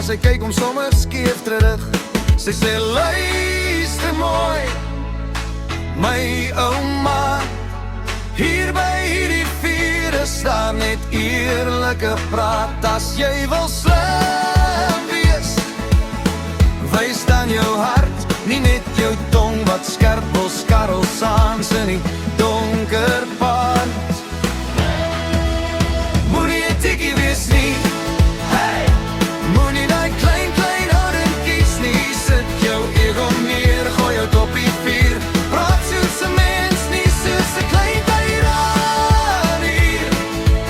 sy kyk om sommer skeef terug. Sy sê luister mooi, my ouma, hier by hierdie vuur is daar net eerlike praat. As jy wil slim wees, wys dan jou hart, nie net jou tong wat skerp wil skarrel saans in die donker pad. Moenie 'n tikkie wees nie, hey, moenie daai klein houding kies nie. Sit jou ego neer, gooi jou op die vuur, praat soos 'n mens, nie soos 'n klein tirannie.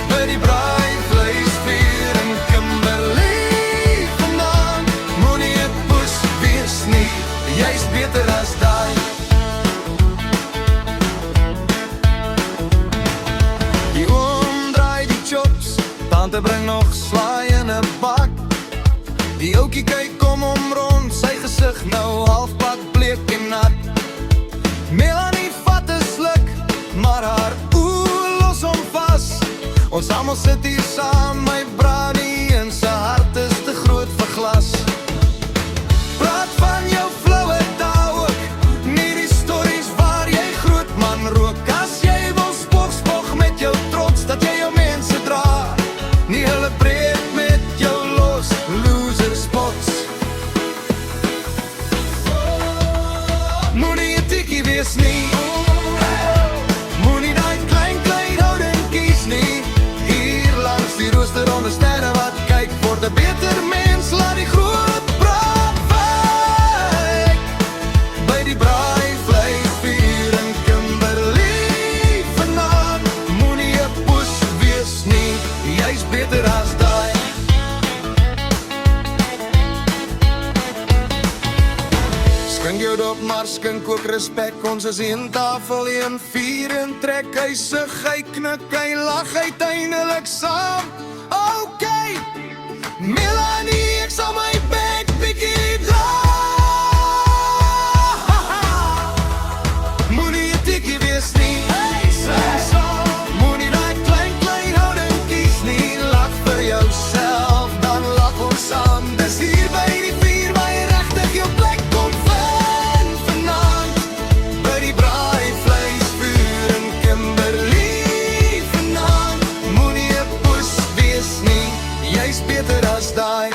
By die braaivleisvuur in Kimberley vandaan, moenie 'n poes wees nie, jy's beter as daai. Die oom draai die chops, tante bring nog slaai in 'n bak. Die oukie kyk om rond, sy gesig nou halfpad bleek en nat. Melanie vat 'n sluk, maar haar oë los hom vas. Ons almal sit hier saam, my branie en sy hart is te groot vir glas. Praat van jou floue taal ook, nie die stories waar jy groot man rook. As jy wil spog met jou trots, dat jy jou mense dra, nie hulle breek met jou los, loser spots. Moenie 'n tikkie wees nie, moenie daai klein houding kies nie. Hier langs die rooster onder sterre wat kyk vir 'n beter mens, laat die groot praat wyk. By die braaivleisvuur in Kimberley vandaan, moenie 'n poes wees nie, jy's beter as daai. Skink jou dop, maar skink ook respek. Ons is een tafel, een vuur en trek. Hy sug, hy knik, hy lag uiteindelik saam. Okay, Melanie, ek sal my bek bietjie dra. Moenie 'n tikkie wees nie, moenie daai klein houding kies nie. Lag vir jouself, dan lag ons saam. Dis hier by die vuur waar jy regtig jou plek kom vind vanaand. By die braaivleisvuur in Kimberley vandaan, moenie 'n poes wees nie, jy's beter as daai.